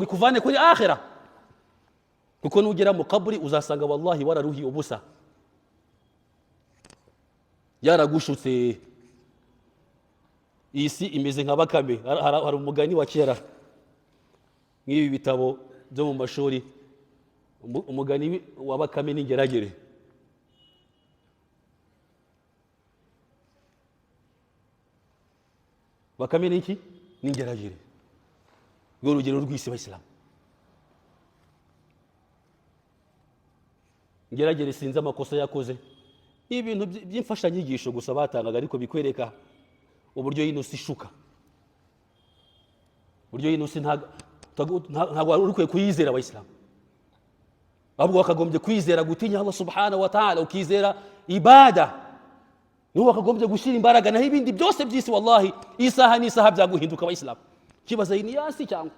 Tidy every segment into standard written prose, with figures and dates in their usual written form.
bikuvane kuri akhira, kuko nugera mu kaburi uzasanga wallahi wararuhiye ubusa, yaragushutse. Iyi si imeze nka bakame. Hari umugani wa kera nk'ibi bitabo byo mu mashuri, umugani wa bakame n'ingeragere. Bakame ni iki? N'ingeragere. Rwo rugero rw'isi Abayisilamu. Ingeragere sinzi amakosa yakoze, ibintu by'imfashanyigisho gusa batangaga, ariko bikwereka uburyo y'inusi ishuka, uburyo y'inusi ntabwo wari ukwiye kuyizera Abayisilamu, ahubwo wakagombye kwizera gutinya Allah subhanahu wa ta'ala, ukizera ibada, niho wakagombye gushyira imbaraga. Naho ibindi byose by'isi wallahi isaha n'isaha byaguhinduka Abayisilamu. Kibaza ni yasi cyangwa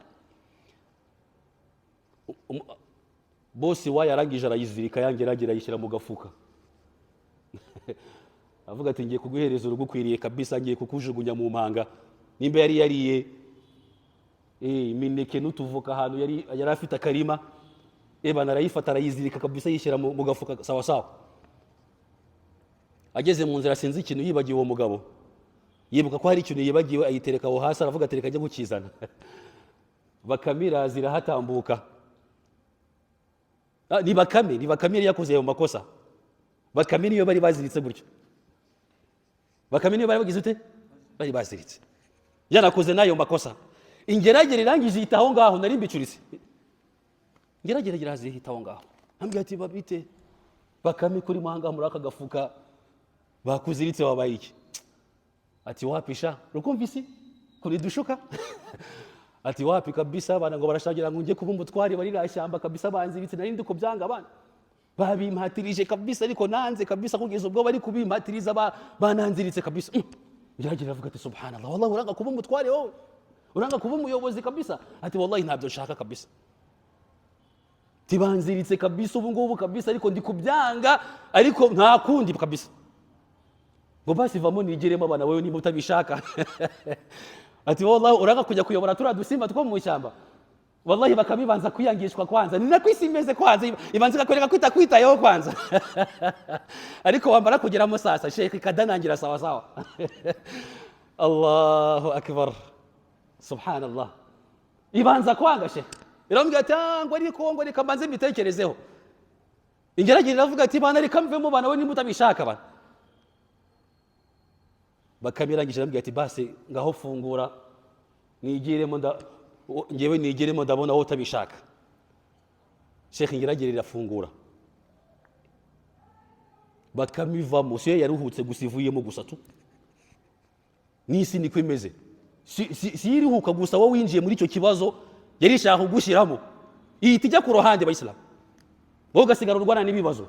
bosi wa yarangije arayizirika, yangeragera yishyira mu gafuka avuga ati ngiye kuguhereza urugukwiriye kabisa, ngiye kukujugunya mu mpanga. Nimba yari yariye imineke n'utuvuka ahantu yari afite akarima, narayifata arayizirika kabisa, yishyira mu gafuka sawa sawa. Ageze mu nzira sinzi ikintu yibagiwe uwo mugabo, yibuka ko hari ikintu yibagiwe, ayitereka aho hasi, aravuga ati reka njye gukizana. Bakamira zirahatambuka. Ni bakame yari yakoze ayo makosa. Bakame niyo bari baziritse gutyo, bakame niyo bari bagize ute, bari baziritse, yanakoze n'ayo makosa. Ingeragere irangije ihita aho ngaho, nari mbicuritse. Ingeragere iraza ihita aho ngaho, ambwira ati babite bakame kuri mahanga muri aka gafuka bakuziritse wabaye iki? Ati wapisha rukumvisi kuri dushuka ati wapi kabisa, bana ngo barashagira ngo ngiye kuba umutwari bari rashyamba kabisa, banziritse nari ndi kubyanga abana babimpatirije kabisa, ariko nanze kabisa, kugeza ubwo bari kubimpatiriza bananziritse kabisa. Ingeragere avuga ati subhanallah, wallahi uranga kuba umutwari wowe, uranga kuba umuyobozi kabisa. Ati wallahi ntabyo nshaka kabisa, tibanziritse kabisa ubu ngubu kabisa, ariko ndi kubyanga, ariko nta kundi kabisa, ngo basi vamo nigeremo abana wewe niba utabishaka. Ati wallahi uranga kujya kuyobora turiya dusimba two mu ishyamba, wallahi bakabibanza kwiyangishwa kwanza, ni nako isi imeze kwanza, ibanza ikakwereka kwitayeho kwanza. Ariko wambara kugeramo sasa shekhi kadanangira sawa sawa. Allahu akbar, subhanallah. Ibanza kwanga shekhi, irambwira ati ngo ariko ngo reka mbanze mbitekerezeho. Ingeragere iravuga ati bana reka mvemo bana we niba utabishaka bana. Bakamirangije arambwira ati base ngaho fungura nigiremo, ngewe nigiremo, ndabona wowe utabishaka. Shekhi Ingeragere irafungura, bakamivamo. Siyo yaruhutse gusa, ivuyemo gusa tu. N'isi niko imeze, si irihuka gusa, wowe winjiye muri icyo kibazo yari ishaka kugushyiramo, ihita ijya ku ruhande Abayisilamu, wowe ugasigara urwana n'ibibazo.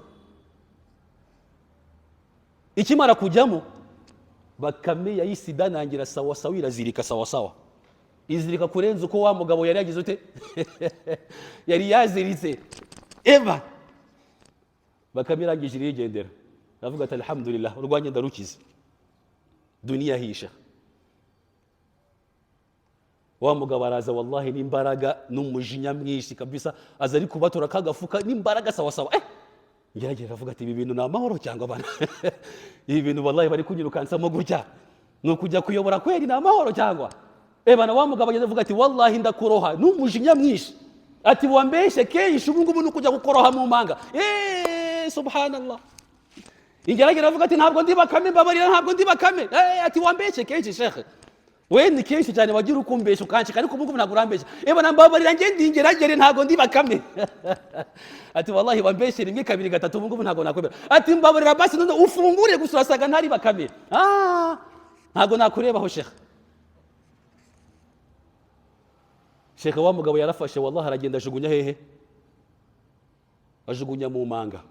Ikimara kujyamo, bakame yahise idanangira sawa sawa, irazirika sawa sawa, izirika kurenza uko wa mugabo yari yagize ute yari yaziritse. Bakame irangije irigendera, aravuga ati alhamdulillah, urwanye ndarukize, duniya hisha. Wa mugabo araza wallahi n'imbaraga n'umujinya mwinshi kabisa, aza ari kubatura kagafuka n'imbaraga sawa sawa. Ingeragere aravuga ati ibi bintu ni amahoro cyangwa bana? Ibi bintu wallahi bari kunyirukansamo gutya, ni ukujya kuyobora kweri ni amahoro cyangwa? Bana wa mugabo ageze avuga ati wallahi ndakuroha n'umujinya mwinshi, ati wambeshe kenshi, ubu ngubu ni ukujya gukoroha mu mpanga. Subhanallah. Ingeragere aravuga ati ntabwo ndi bakame, mbabarira ntabwo ndi bakame. Ati wambeshe kenshi shekhe, we ni kenshi cyane wagira ukumbesha ukanshika, ariko ubu ngubu ntabwo urambesha. Bana mbabarira nge ndi Ingeragere ntabwo ndi bakame. Ati wallahi wambeshe rimwe kabiri gatatu, ubu ngubu ntabwo nakwemera. Ati mbabarira basi none ufungure gusa, urasaga ntari bakame. Ntabwo nakurebaho shekhe. Shekhe wa mugabo yarafashe wallahi aragenda ajugunya hehe? Ajugunya mu manga.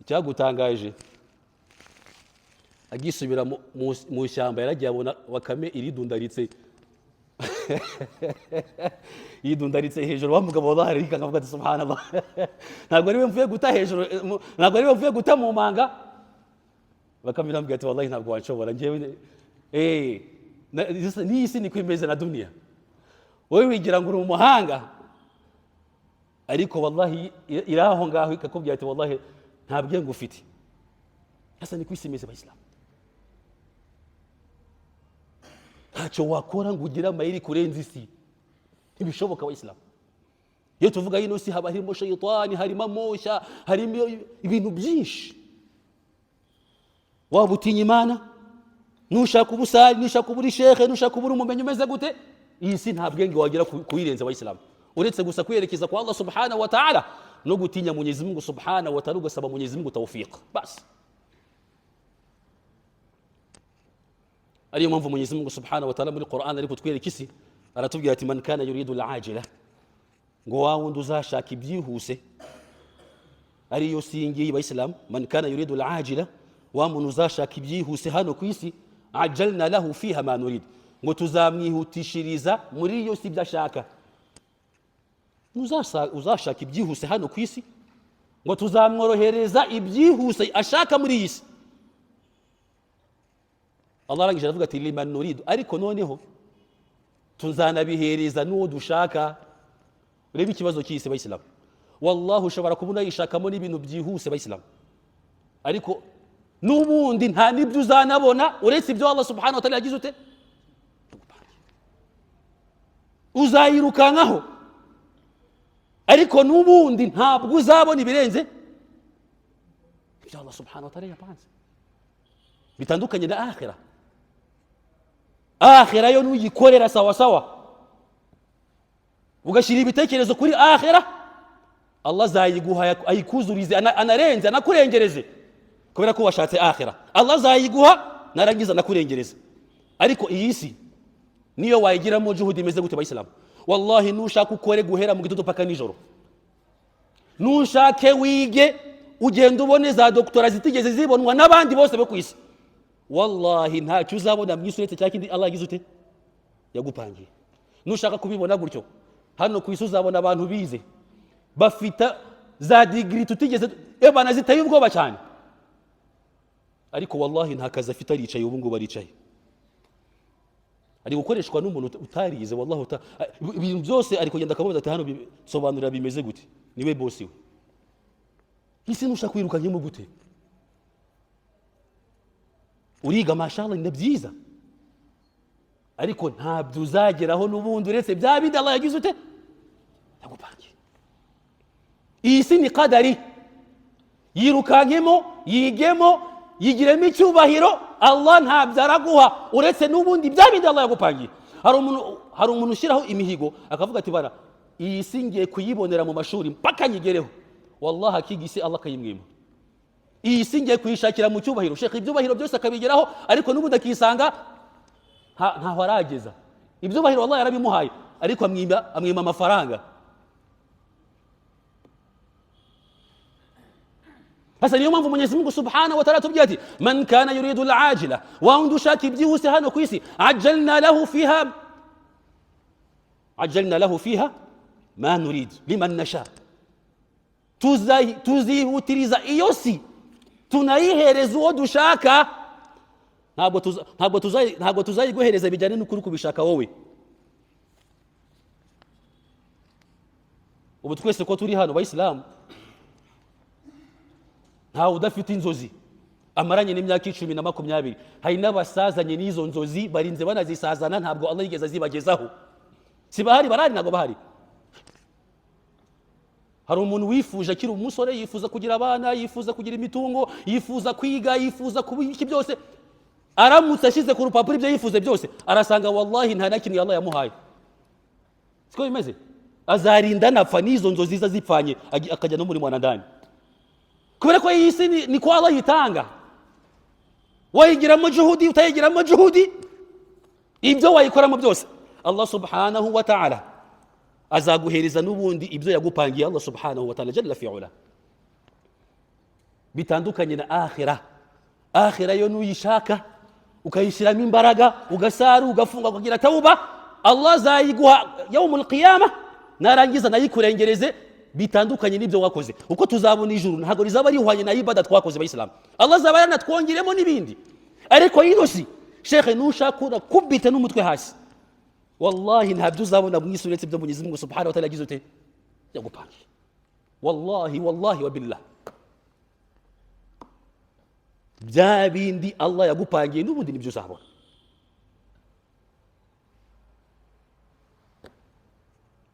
Icyagutangaje, agisubira mu ishyamba yaragiye abona bakame iridundaritse. Yidundaritse hejuru, wa mugabo wallahi arikanga avuga ati subhanallah, ntabwo ari we mvuye guta hejuru, ntabwo ari we mvuye guta mu manga. Bakame irambwira ati wallahi ntabwo wanshobora ngewe. N'isi niko imeze na duniya, wowe wigira ngo uri umuhanga, ariko wallahi iraho ngaho ikakubwira ati wallahi nta bwenge ufite. Sasa ni kwisi imeze Abayisilamu, ntacyo wakora ngo ugire amayeri kurenza isi, ntibishoboka Abayisilamu. Iyo tuvuga ino si haba harimo shayitani, harimo amosha, harimo ibintu byinshi. Waba utinya Imana, nushaka ubusari, nushaka uburi shekhe, nushaka uburi umumenyi umeze gute, iyi si nta bwenge wagira kuyirenza Abayisilamu, uretse gusa kwiyerekeza kwa Allah subhanahu wa ta'ala no gutinya Mwenyezi Mungu subhanahu wa ta'ala, ugasaba Mwenyezi Mungu tawfiq basi. Ariyo mpamvu Mwenyezi Mungu subhanahu wa ta'ala muri Qur'an ariko twiyereka isi, aratubwira ati man kana yuridu al-ajila, ngo wa wundi uzashaka ibyihuse. Ariyo singi y'Abayisilamu, man kana yuridu al-ajila, wa muntu uzashaka ibyihuse hano ku isi, ajalna lahu fiha ma nurid, ngo tuzamwihutishiriza muri iyo si byashaka. Uzashaka ibyihuse hano ku isi, ngo tuzamworohereza ibyihuse ashaka muri iyi si. Allah arangije aravuga ati liman nuridu, ariko noneho tuzanabihereza n'uwo dushaka. Urebe ikibazo cy'isi Abayisilamu, wallahi ushobora kubona yishakamo n'ibintu byihuse Abayisilamu, ariko n'ubundi nta n'ibyo uzanabona uretse ibyo Allah subhanahu wa ta'ala yagize ute, uzayirukankaho, ariko n'ubundi ntabwo uzabona ibirenze ibyo Allah subhanahu wa ta'ala yapanze. Bitandukanye na akhira. Akhira yo nuyikorera sawa sawa, ugashyira ibitekerezo kuri akhira, Allah azayiguha ayikuzurize, anarenze anakurengereze, kubera ko washatse akhira. Allah azayiguha narangiza anakurengereze. Ariko iyi si niyo wayigiramo juhudi imeze gute Abayisilamu, wallahi nushaka ukore guhera mu gitondo paka nijoro, nushake wige ugenda ubone za doktora zitigeze zibonwa n'abandi bose bo ku isi, wallahi ntacyo uzabona mu isi uretse cya kindi Allah yagize ute, yagupangiye. Nushaka kubibona gutyo, hano ku isi uzabona abantu bize bafite za degree tutigeze banazitaye ubwoba cyane, ariko wallahi nta kazi afite, aricaye ubu ngubu aricaye, ari gukoreshwa n'umuntu utarize. Wallahi ibintu byose ari kugenda akamubaza ati hano sobanurira bimeze gute, niwe bosi we. Isi nushaka kwiruka nkimo gute, uriga mashallah ni byiza, ariko ntabyo uzageraho n'ubundi uretse bya bindi Allah yagize ute, yagupangiye. Iyi si ni qadari, yirukankemo, yigemo, yigiremo icyubahiro, Allah ntabyo araguha uretse n'ubundi bya bindi Allah yagupangiye. Hari umuntu ushyiraho imihigo akavuga ati bara iyi si ngiye kuyibonera mu mashuri mpaka nyigereho, wallahi akiga isi Allah akayimwima. Iyi si ngiye kuyishakira mu cyubahiro, shekhe ibyubahiro byose akabigeraho, ariko n'ubundi akisanga ntaho arageza. Ibyubahiro wallahi yarabimuhaye, ariko amwima amafaranga. Hasa niyo mpamvu Mwenyezi Mungu subhanahu wa ta'ala atubwira ati man kana yuridu al-ajila, wa wundi ushaka ibyihuse hano ku isi, ajalna lahu fiha ma nurid liman nasha, tuzihutiriza iyo si tunayihereza uwo dushaka. Ntabwo tuzayiguhereza bijyane n'ukuri kubishaka wowe. Ubu twese ko turi hano Abayisilamu, ntawe udafite inzozi amaranye n'imyaka 10 na 20. Hari n'abasazanye n'izo nzozi barinze banazisazana, ntabwo Allah yigeze azibagezaho. Si bahari, barari ntabwo bahari. Hari umuntu wifuje akiri umusore, yifuza kugira abana, yifuza kugira imitungo, yifuza kwiga, yifuza kubiki byose, aramutse ashize ku rupapuro ibyo yifuze byose, arasanga wallahi nta na kimwe Allah yamuhaye. Siko bimeze, azarinda napfa n'izo nzozi zipfanye, akajya no muri mwanandani, kubera ko iyi si ni kwa Allah yitanga. Wayigiramo juhudi utayigiramo juhudi, ibyo wayikoramo byose Allah subhanahu wa ta'ala azaguhereza n'ubundi ibyo yagupangiye Allah subhanahu wa ta'ala jalla fi'ala. Bitandukanye na akhira. Akhira yo nuyishaka ukayishyiramo imbaraga, ugasaru, ugafunga, ukagira tauba, Allah azayiguha yawmul qiyamah, narangiza nayikurengereze. Bitandukanye n'ibyo wakoze, uko tuzabona ijuru ntago rizaba rihwanye na ibada twakoze Abayisilamu. Allah azaba yanatwongeremo n'ibindi, ariko ino si shekhe nushakura kubita n'umutwe hasi, wallahi ntabyo uzabona mu isi uretse ibyo Mwenyezi Mungu subhanahu wa ta'ala yagize ute yagupangiye. Wallahi wa billah, bya bindi Allah yagupangiye n'ubundi nibyo uzabona.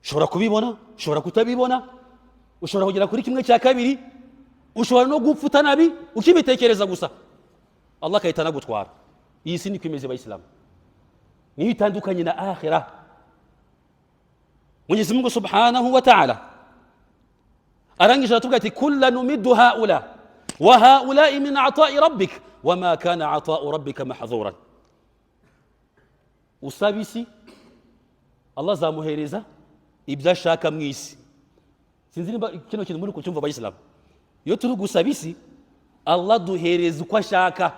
Ushobora kubibona, ushobora kutabibona, ushobora kugera kuri kimwe cya kabiri, ushobora no gupfuta nabi ukibitekereza gusa, Allah akahita anagutwara. Iyi si niko imeze Abayisilamu, niyo itandukanye na akhira. Mwenyezi Mungu subhanahu wa ta'ala arangije aratubwira ati kulla numiddu haula wa haula'i min ata'i rabbik wama kana ata'u rabbika mahdhuran. Usabisi Allah azamuhereza ibyo ashaka mu isi. Sinzi nimba kino kintu muri kucyumva Abayisilamu. Iyo turi gusaba isi, Allah duhereza uko ashaka.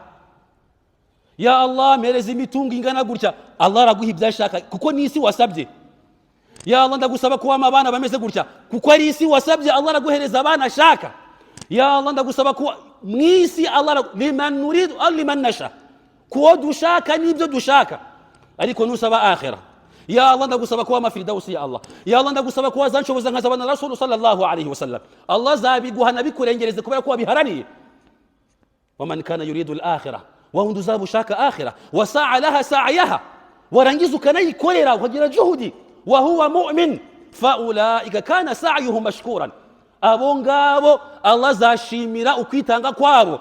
Ya Allah mpereza imitungo ingana gutya, Allah araguha ibyo ashaka kuko ni isi wasabye. Ya Allah ndagusaba kuba abana bameze gutya kuko ari isi wasabye, Allah araguhereza abana ashaka. Ya Allah ndagusaba kuba mu isi, Allah liman nurid liman nasha, kuwo dushaka n'ibyo dushaka. Ariko nusaba akhira, ya Allah ndagusaba kuba mafirdaus, ya Allah, ya Allah ndagusaba kuba zanshoboza nkazabana Rasul sallallahu alayhi wasallam, Allah zabiguha nabikurengereze kubera ko wabiharaniye. Waman kana yuridu al-akhirah, wa hundu zabushaka akhirah, wa sa'a laha sa'yaha, warangiza ukanayikorera ukagira juhudi, wa huwa mu'min, fa ulaika kana sa'yuhum mashkuran. Abo ngabo Allah zashimira ukwitanga kwabo,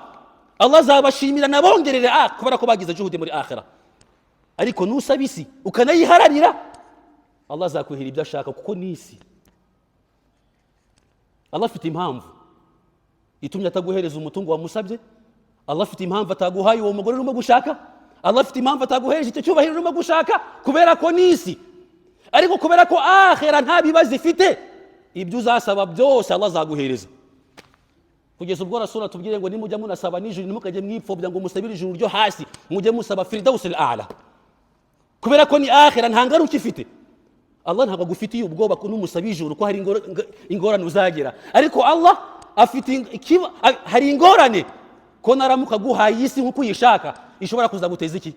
Allah zabashimira nabongerere kubera ko bagize juhudi muri akhirah. Ariko nusabisi ukanayiharanira, Allah azakuhira ibyo ashaka kuko nisi. Allah afite impamvu itumye ataguhereza umutungo wamusabye. Allah afite impamvu ataguhaye uwo mugore urimo gushaka. Allah afite impamvu ataguhereje icyo cyubahiro urimo gushaka kubera ko nisi. Ariko kubera ko akhira nta bibazo ifite, ibyo uzasaba byose Allah azaguhereza. Kugeza ubwo Rasul atubwire ngo nimujya munasaba nijuru nimukajye mwipfobya ngo musabire ijuru ryo hasi, mujye musaba firdaus al-a'la, kubera ko ni akhira nta ngaruka ifite. Allah ntabwo agufitiye ubwoba ko numusaba ijuru ko hari ingorane uzagera, ariko Allah afite hari ingorane ko naramuka guhaye isi nkuko uyishaka ishobora kuzaguteza iki.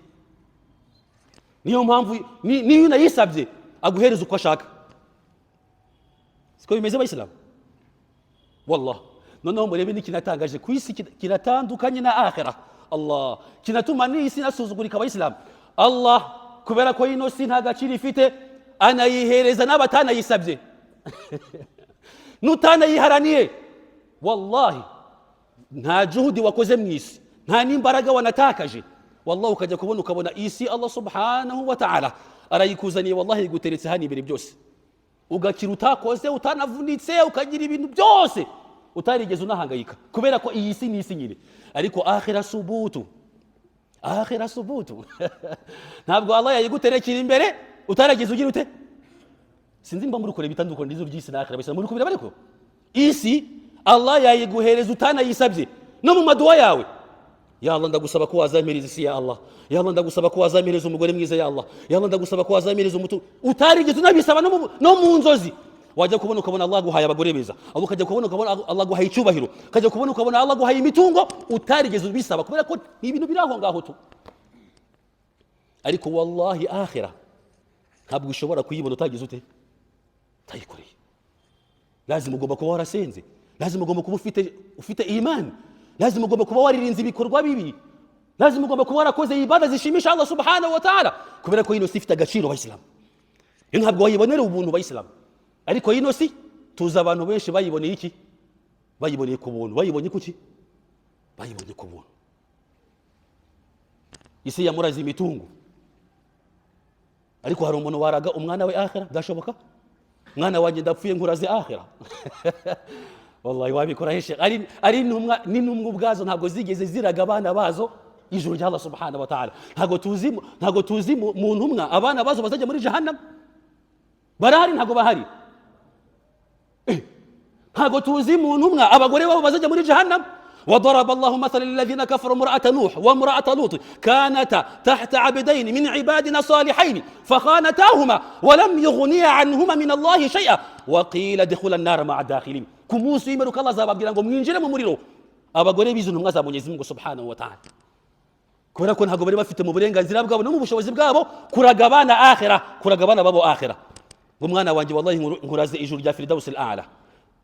Niyo mpamvu niyo unayisabye aguhereza uko ashaka. Siko bimeze Abayisilamu. Wallah, noneho murebe n'ikinatangaje ku isi kiratandukanye na akhira. Allah kinatuma n'isi nasuzugurika Abayisilamu. Allah kubera ko ino si nta gaciro ifite, anayihereza n'abatanayisabye. Nutanayiharaniye, wallahi nta juhudi wakoze mu isi, nta n'imbaraga wanatakaje, wallahi ukajya kubona ukabona isi Allah subhanahu wa ta'ala arayikuzaniye, wallahi iguteretse hano imbere byose, ugakira utakoze, utanavunitse, ukagira ibintu byose utarigeze unahangayika, kubera ko iyi si ni isi nyine. Ariko akhira subutu, akhira subutu. Ntabwo Allah yayiguterekira imbere utarageze ugira ute. Sinzi mba muri kureba itandukanye ndizo ry'isi na akhira, bese muri kubira bariko isi Allah yayiguhereza utanayisabye no mu maduwa yawe. Ya Allah ndagusaba ko wazamiriza isi, ya Allah, ya Allah ndagusaba ko wazamiriza umugore mwiza, ya Allah, ya Allah ndagusaba ko wazamiriza umutu utarigeze unabisaba no mu nzozi. Wajya kubona ukabona Allah guhaye abagore beza, abo ukajya kubona ukabona Allah guhaye icyubahiro, ukajya kubona ukabona Allah guhaye imitungo utarigeze ubisaba, kubera ko ni ibintu biri aho ngaho tu. Ariko wallahi akhira ntabwo ushobora kuyibona utagize ute, utayikoreye. Lazima ugomba kuba warasenze, lazima ugomba kuba ufite imani, lazima ugomba kuba waririnze ibikorwa bibi, lazima ugomba kuba warakoze ibada zishimisha Allah subhanahu wa ta'ala, kubera ko ino si ifite agaciro Abayisilamu. Iyo ntabwo wayibonera ubuntu Abayisilamu. Ariko ino si tuza abantu benshi bayiboneye iki, bayiboneye ku buntu. Bayibonye kuki? Bayibonye ku buntu. Isi yamuraza imitungo, ariko hari umuntu waraga umwana we akhira, dashoboka? Mwana wanjye ndapfuye nkuraze akhira. Wallahi wabikora heshe. Ari n'intumwa ubwazo ntabwo zigeze ziraga abana bazo ijuru rya Allah subhanahu wa ta'ala. Ntabwo tuzi mu ntumwa abana bazo bazajya muri jahannam. Barahari ntabwo bahari. Ntabwo tuzi mu ntumwa abagore babo bazajya muri jahannam. وضرب الله مثلا للذين كفروا امرأة نوح وامرأة لوط كانتا تحت عبدين من عبادنا صالحين فخانتاهما ولم يغنيا عنهما من الله شيئا وقيل ادخلا النار مع الداخلين. Kumunsi w'imperuka Allah azababwira ngo mwinjire mu muriro abagore bizo ntumwa za Mwenyezi Mungu subhanahu wa ta'ala. kubera ko ntago bari bafite mu burenganzira bwabo no mu bushobozi bwabo kuragabana akhira, kuragabana babo akhira. ngo mwana wanjye wallahi nkuraze ijuru rya Firdaus al-A'la.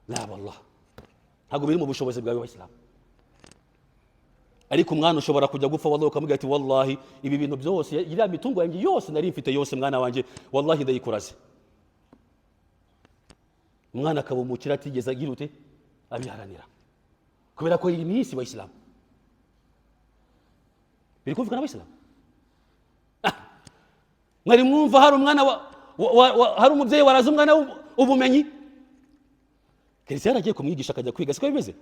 La wallah, ntago biri mu bushobozi bwawe w'Islam. ariko umwana ushobora kujya gupfa wallahi ukamubwira ati wallahi ibi bintu byose iriya mitungo yanjye yose nari mfite yose mwana wanjye wallahi ndayikuraze. umwana akabumukira atigeze agira ute abiharanira, kubera ko iri minsi w'Islam biri kumvikana w'Islam. mwari mwumva hari umwana hari umubyeyi waraza umwana ubumenyi, Kristo yaragiye kumwigisha akajya kwiga, siko bimeze.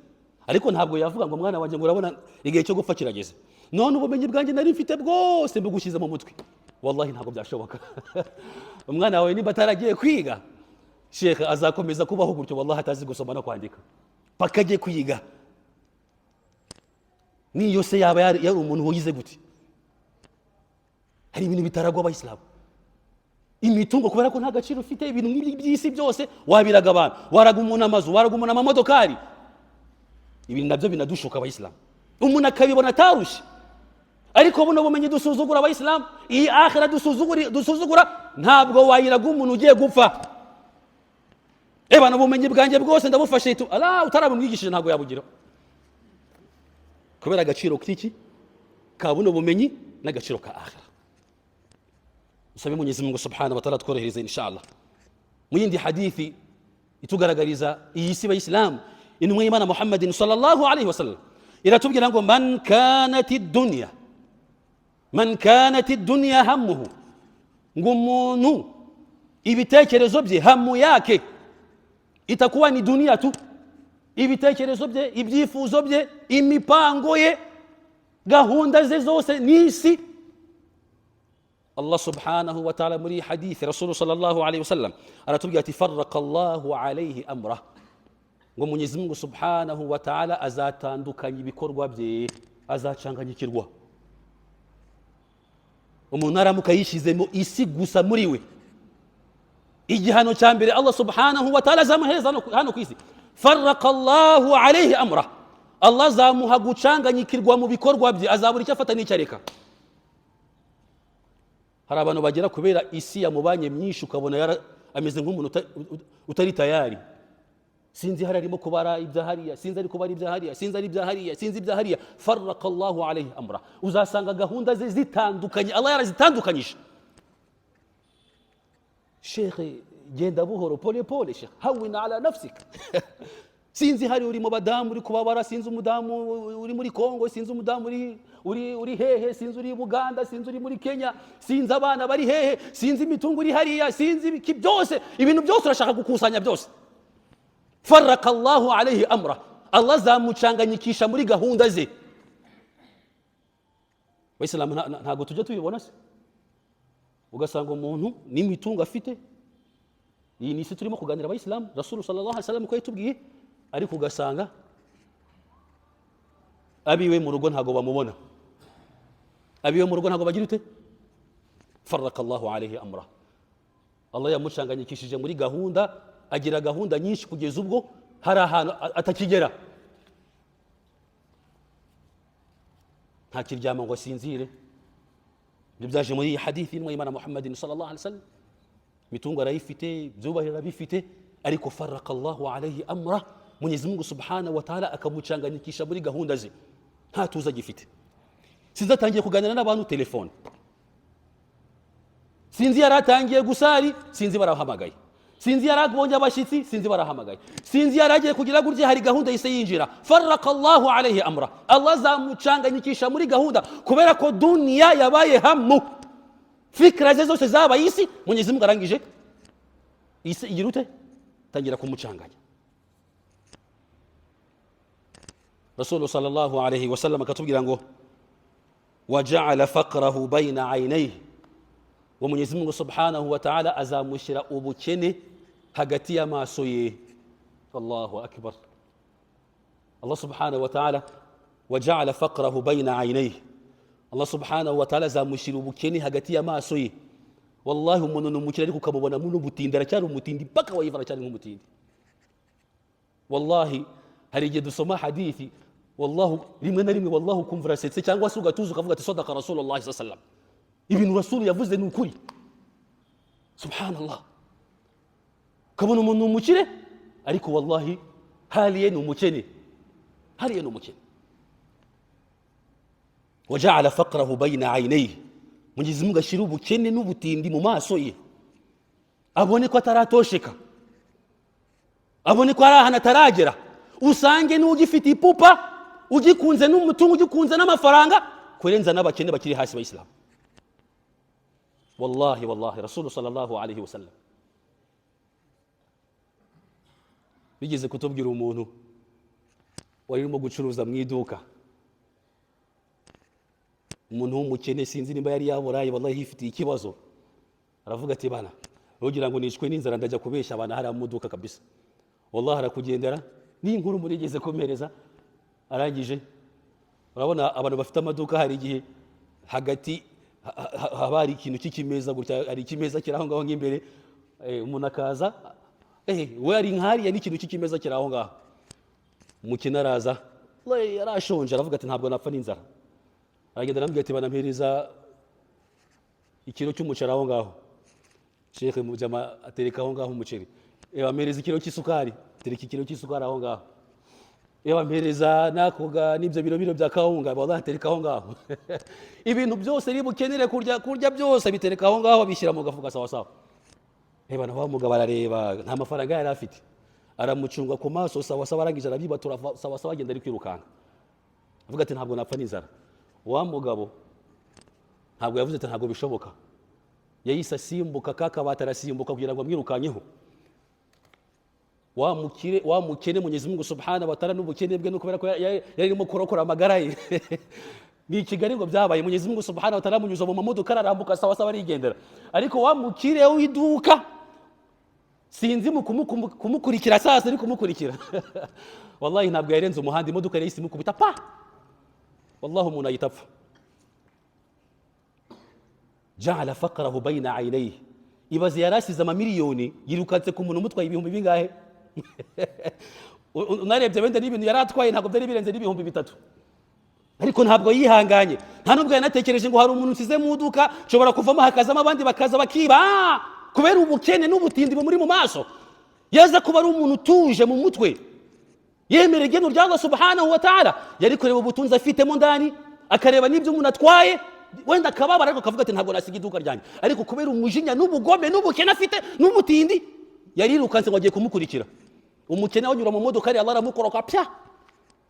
ariko ntabwo yavuga ngo mwana wanjye ngurabona igihe cyo gupfa kirageze, none ubumenyi bwanjye nari mfite bwose mbugushyize mu mutwe. wallahi ntabwo byashoboka. umwana wawe niba ataragiye kwiga, Sheikh azakomeza kubaho gutyo wallahi atazi gusoma no kwandika paka agiye kwiga. niyo se yaba yari umuntu wize gute? hari ibintu bitaragwa abayisilamu. imitungo kubera ko nta gaciro ufite, ibintu by'isi byose wabiraga abantu, waraga umuntu amazu, waraga umuntu amamodokari. ibintu nabyo binadushuka abayisilamu, umuntu akabibona atarushye. ariko buno bumenyi dusuzugura abayisilamu, iyi akhira dusuzugura, ntabwo wayiraga umuntu ugiye gupfa. bano bumenyi bwanjye bwose ndabufashe tu ala utarabumwigishije ntabwo yabugira, kubera agaciro k'iki ka buno bumenyi n'agaciro ka akhira. usabe Mwenyezi Mungu Subhanahu wa Ta'ala tworohereze inshallah. mu yindi hadithi itugaragariza iyi si y'Islam, intumwa y'Imana Muhammadin sallallahu alaihi wasallam iratubwira ngo man kanati dunya hammuhu, ngo umuntu ibitekerezo bye hamu yake itakuwa ni dunia tu, ibitekerezo bye, ibyifuzo bye, imipango ye, gahunda ze zose n'isi. Allah subhanahu wa ta'ala muri hadithi Rasul sallallahu alaihi wasallam aratubwira ati farraqa Allahu alayhi amra, ngo Mwenyezi Mungu subhanahu wa ta'ala azatandukanya ibikorwa bye, azacanganyikirwa. umuntu aramuka yishizemo isi gusa muri we, igihano cya mbere Allah subhanahu wa ta'ala azamuhereza hano ku isi, farraqa Allahu alayhi amra, Allah azamuha gucanganyikirwa mu bikorwa bye, azabura icyo afata n'icyo areka. hari abantu bagera kubera isi yamubanye myinshi ukabona ameze nk'umuntu utari tayari. sinzi hari arimo kubara ibyahariya, sinzi ari kubara ibyahariya, sinzi ari ibyahariya, sinzi ibyahariya. farraqa Allahu alayhi amra, uzasanga gahunda ze zitandukanye, Allah yarazitandukanyije. Sheikh genda buhoro, pole pole Sheikh, hawina ala nafsik. sinzi hari uri mu badamu uri kubabara, sinzi umudamu uri muri Kongo, sinzi umudamu uri hehe, sinzi uri Buganda, sinzi uri muri Kenya, sinzi abana bari hehe, sinzi imitungo uri hariya, sinzi ibiki byose, ibintu byose urashaka gukusanya byose. farraqa Allahu alayhi amra, Allah azamucanganyikisha muri gahunda ze. Waislamu ntago tujya tubibona se, ugasanga umuntu n'imitungo afite. iyi ni isi turimo kuganira abayisilamu, Rasul sallallahu alaihi wasallam ko yatubwiye, ariko ugasanga abiwe mu rugo ntago bamubona, abiwe mu rugo ntago bagira ute. farraqa Allahu alayhi amra, Allah yamucanganyikishije muri gahunda, agira gahunda nyinshi kugeza ubwo hari ahantu atakigera. ntakiryama ngo asinzire. byaje muri iyi hadithi y'Imana Muhammadin sallallahu alaihi wasallam, mitungo arayifite, byubahiro arabifite, ariko farraqa Allahu alayhi amra, Mwenyezi Mungu Subhanahu wa Ta'ala akamucanganyikisha muri gahunda ze, nta tuza agifite. sinzi atangiye kuganira n'abantu telefone, sinzi yaratangiye gusari, sinzi barahamagaye, sinzi yarabonye abashyitsi, sinzi barahamagaye, sinzi yaragiye kugira gutya hari gahunda yise yinjira. farraqa Allahu alayhi amra, Allah azamucanganyikisha muri gahunda, kubera ko dunia yabaye hamu, fikra ze zose zabaye isi. Mwenyezi Mungu arangije isi igira ute, tangira kumucanganya. Rasul sallallahu alayhi wasallam akatubwira ngo waja'ala faqrahu bayna aynayhi, wa Mwenyezi Mungu Subhanahu wa Ta'ala azamushira ubukene hagati y'amaso ye. Allahu akbar. Allah Subhanahu wa Ta'ala waja'ala faqrahu bayna aynayhi, Allah Subhanahu wa Ta'ala azamushira ubukene hagati y'amaso ye. wallahi umuntu n'umukire ariko ukamubona muno butindi, aracyari umutindi paka wayivana cyane nk'umutindi. wallahi hari igihe dusoma hadithi wallahu rimwe na rimwe wallahu ukumva urasetse cyangwa se ugatuza ukavuga ati sadaqa rasulullah sallallahu alaihi wasallam, ibintu rasulu yavuze ni ukuri. Subhanallah, ukabona umuntu umukire ariko wallahi haliye ni umukene, haliye ni umukene. Waja'ala faqrahu bayna aynayhi, Mwenyezi Mungu ashira ubukene n'ubutindi mu maso ye, abone ko ataratosheka, abone ko ari ahantu ataragera. Usange n'ugifite ipupa, ugikunze n'umutungo, ugikunze n'amafaranga kurenza n'abakene bakiri hasi b'Islam. Wallahi wallahi Rasul sallallahu alayhi wasallam bigeze kutubwira umuntu warimo gucuruza mu iduka, umuntu w'umukene, sinzi nimba yari yaburaye, wallahi yifitiye ikibazo. Aravuga ati bana, ugira ngo nishwe n'inzara ndajya kubesha abana hari amuduka kabisa. Wallahi arakugendera ni inkuru murigeze komereza. Arangije urabona abantu bafite amaduka hari igihe hagati haba hari ikintu cy'ikimeza gutya, hari ikimeza kiraho ngaho nk'imbere, umuntu akaza we ari nkari ya n'ikintu cy'ikimeza kiraho ngaho. Umukene araza yarashonje, aravuga ati ntabwo napfa n'inzara. Aragenda aramubwira ati banampereza ikiro cy'umuceri aho ngaho. Sheikh mujama atereka aho ngaho umuceri, ampereza ikiro cy'isukari, tereka ikiro cy'isukari aho ngaho. Ampereza nakoga n'ibyo biro bya kawunga, wallahi atereka aho ngaho. Ibintu byose ribukenere kurya byose bitereka aho ngaho, bishyira mu gafuka sawa sawa. Bana bamugabo arareba nta mafaranga yari afite, aramucunga ku maso sawa sawa, arangije arabibatura sawa sawa, agenda ari kwirukanga. Avuga ati ntabwo napfa n'inzara. Wa mugabo ntabwo yavuze ati ntabwo bishoboka, yahise asimbuka kakabata, arasimbuka kugira ngo amwirukanyeho. Wa mukene Mwenyezi Mungu subhanahu wa ta'ala n'ubukene bwe n'ukubera ko yarimo kurokora amagara ye. Ni Kigali ngo byabaye, Mwenyezi Mungu subhanahu wa ta'ala munyuza mu mamodoka arambuka sawa sawa arigendera. Ariko wa mukire w'iduka sinzi mu kumukurikira sasa ari kumukurikira. Wallahi ntabwo yarenze umuhanda, imodoka yari isimukubita pa, wallahi umuntu ayitapfa. Ja'ala faqrahu bayna aynayhi, ibaze yarasize amamiliyoni yirukatse ku muntu umutwaye ibihumbi bingahe. Unarebye wenda n'ibintu yaratwaye ntabwo byari birenze n'ibihumbi 3, ariko ntabwo yihanganye. Nta nubwo yanatekereje ngo hari umuntu usize mu duka nshobora kuvamo hakazamo abandi bakaza bakiba, kubera ubukene n'ubutindi muri mu maso. Yaza kuba ari umuntu utuje mu mutwe, yemera igeno rya Allah subhanahu wa ta'ala, yari kureba ubutunzi afitemo ndani, akareba n'ibyo umuntu atwaye, wenda akababara ariko akavuga ati ntabwo nasiga iduka ryanjye. Ariko kubera umujinya n'ubugome n'ubukene afite n'ubutindi, yarirukanse ngo agiye kumukurikira. Umukene wanyura mu modoka ari Allah aramukoroka pya,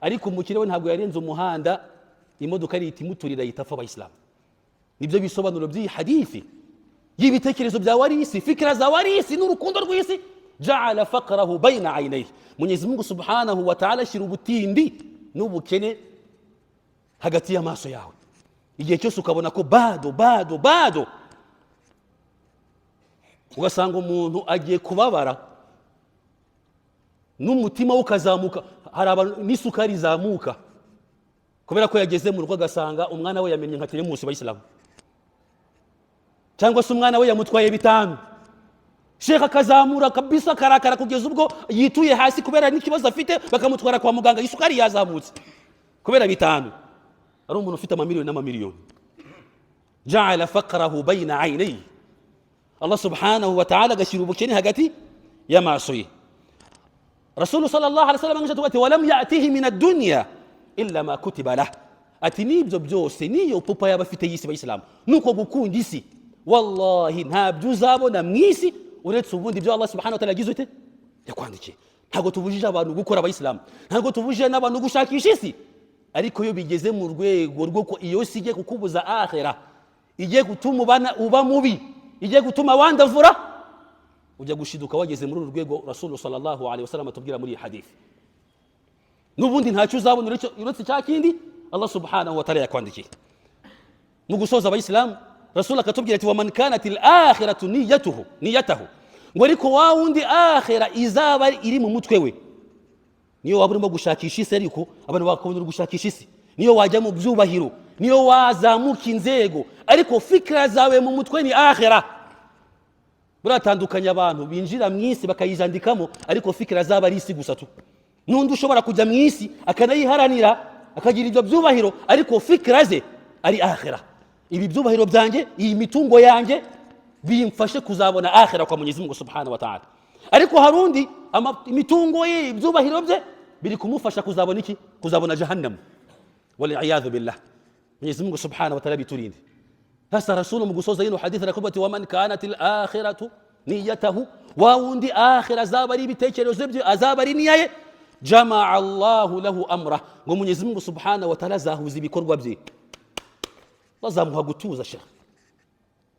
ariko umukire we ntabwo yarenze umuhanda, imodoka ari itimuturira yitafa abayisilamu. Nibyo bisobanuro by'iyi hadithi y'ibitekerezo bya warisi, fikra za warisi n'urukundo rw'isi. Ja'ala faqrahu bayna aynayhi, Mwenyezi Mungu subhanahu wa ta'ala ashira ubutindi n'ubukene hagati y'amaso yawe. Igihe cyose ukabona ko bado ugasanga umuntu agiye kubabara n'umutima ukazamuka, hari abantu n'isukari zamuka kubera ko yageze mu rugo agasanga umwana we yamenye nka teremusi bayisilamu, cyangwa se umwana we yamutwaye 5. Sheikh akazamura kabisa karakara kugeza ubwo yituye hasi kubera n'ikibazo afite, bakamutwara kwa muganga, isukari yazamutse kubera 5. Ari umuntu ufite amamiliyoni n'amamiliyoni. Ja'ala faqrahu bayna aynayhi, Allah subhanahu wa ta'ala gashyira ubukene hagati y'amaso ye. Rasul sallallahu alaihi wasallam angasha ati walam ya'tihi min ad-dunya illa ma kutiba lah, ati nibyo byose niyo pupa y'abafite y'isi b'Islam nuko gukunda isi, wallahi ntabyo uzabona mwisi uretse ubundi byo Allah subhanahu wa ta'ala yagize ute yakwandikiye. Ntago tubujije abantu gukora abayisilamu, ntago tubujije n'abantu gushakisha isi, ariko iyo bigeze mu rwego rwo ko iyo si igiye kukubuza akhira, igiye gutuma uba mubi, igiye gutuma wandavura, ujya gushiduka wageze muri urwego Rasul sallallahu alaihi wasallam atubwira muri hadith. Nubundi ntacyo uzabona uretse cya kindi Allah subhanahu wa ta'ala yakwandikiye. Mu gusoza abayisilamu, Rasul akatubwira ati waman kanat al-akhiratu niyatahu, ngo ariko wa wundi akhira izaba iri mu mutwe we, niyo waba urimo gushakisha isi, ariko abantu bakabona gushakisha isi, niyo wajya mu byubahiro, niyo wazamuka inzego, ariko fikra zawe mu mutwe ni akhira. Buratandukanya abantu binjira mu isi bakayijandikamo, ariko fikra zaba ari isi gusa tu. Nundi ushobora kujya mu isi akanayiharanira akagira ibyo byubahiro ariko fikra ze ari akhira. Ibi byubahiro byanjye, iyi mitungo yanjye bimfashe kuzabona akhira kwa Mwenyezi Mungu Subhanahu wa Ta'ala. Ariko harundi imitungo ye, ibyubahiro bye biri kumufasha kuzabona iki? Kuzabona jahannam. Wal iyadhu billah. Mwenyezi Mungu Subhanahu wa Ta'ala biturinde. Sasa Rasul mu gusoza yino hadith arakuba ati waman kanat al akhiratu niyatahu, wa wundi akhira azaba ari ibitekerezo bye, azaba ari niyaye, jamaa Allahu lahu amra, ngo Mwenyezi Mungu Subhanahu wa Ta'ala azahuza ibikorwa bye, bazamuha gutuza. Sheikh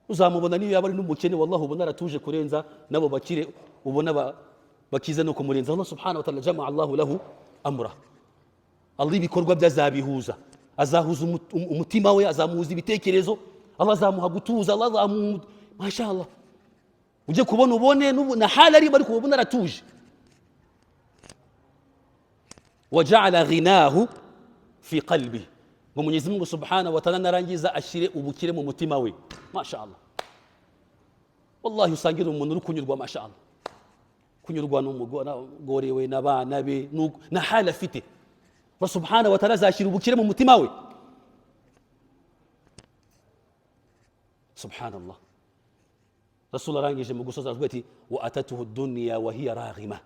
uzamubona niyo yaba ari n'umukene, wallahi ubona aratuje kurenza nabo bakire, ubona bakize no kumurenza. Allah Subhanahu wa Ta'ala jamaa Allahu lahu amra, Allah ibikorwa bye azabihuza, azahuza umutima we, azamuhuza ibitekerezo, Allah azamuha gutuza, Allah azamuha mashallah. Uje kubona ubone na hala ari bari kubona aratuje. Waja'ala ghinahu fi qalbi, ngo Mwenyezi Mungu Subhanahu wa Ta'ala narangiza ashire ubukire mu mutima we. Mashallah, wallahi usangira umuntu uri kunyurwa, mashallah, kunyurwa n'umugore we n'abana be na hala afite, Allah Subhanahu wa Ta'ala azashira ubukire mu mutima we. Subhanallah. Rasul arangije mu gusoza avuga ati wa atatuhu dunya wa hiya raghima,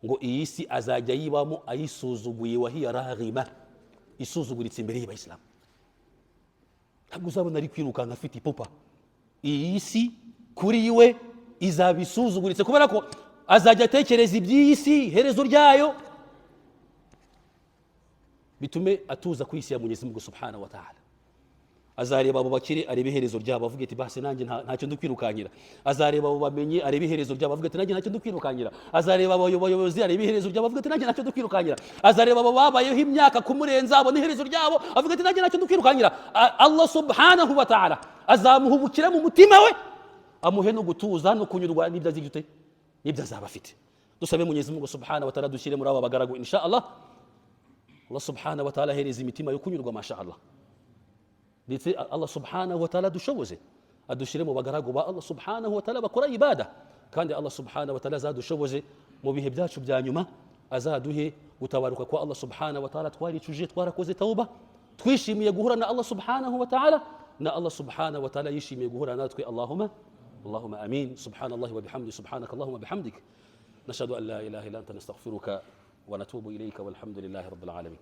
ngo iyi si azajya yibamo ayisuzuguye, wa hiya raghima, isuzuguritse imbere y'Abayisilamu. Ntabwo uzabona ari kwirukanka afite ipupa. Iyi si kuri we izaba isuzuguritse, kubera ko azajya atekereza iby'iyi si, herezo ryayo, bitume atuza ku isi ya Mwenyezi Mungu Subhanahu wa Ta'ala. Azareba abo bakire arebe iherezo ryabo, avuga ati basi nanjye ntacyo ndukwirukankira. Azareba abo bamenye arebe iherezo ryabo, avuga ati nanjye ntacyo ndukwirukankira. Azareba abo bayobozi arebe iherezo ryabo, avuga ati nanjye ntacyo ndukwirukankira. Azareba abo babayeho imyaka kumurenza abone iherezo ryabo, avuga ati nanjye ntacyo ndukwirukankira. Allah Subhanahu wa Ta'ala azamuha ubukire mu mutima we, amuhe no gutuza no kunyurwa n'ibyo azigute n'ibyo azaba afite. Dusabe Mwenyezi Mungu Subhanahu wa Ta'ala dushyire muri aba bagaragu insha Allah. Allah Subhanahu wa Ta'ala ahereza imitima yo kunyurwa, mashallah. Ndetse Allah Subhanahu wa Ta'ala dushoboze, adushire mu bagaragu ba Allah Subhanahu wa Ta'ala bakora ibada, kandi Allah Subhanahu wa Ta'ala azadushoboze mu bihe byacu bya nyuma, azaduhe gutabaruka kwa Allah Subhanahu wa Ta'ala twaricuje, twarakoze tauba, twishimiye guhura na Allah Subhanahu wa Ta'ala, na Allah Subhanahu wa Ta'ala yishimiye guhura natwe. Allahumma amin. Subhanallahi wa bihamdihi, subhanaka Allahumma bihamdik, nashhadu an la ilaha illa anta nastaghfiruka wa natubu ilayka, walhamdulillahi rabbil alamin.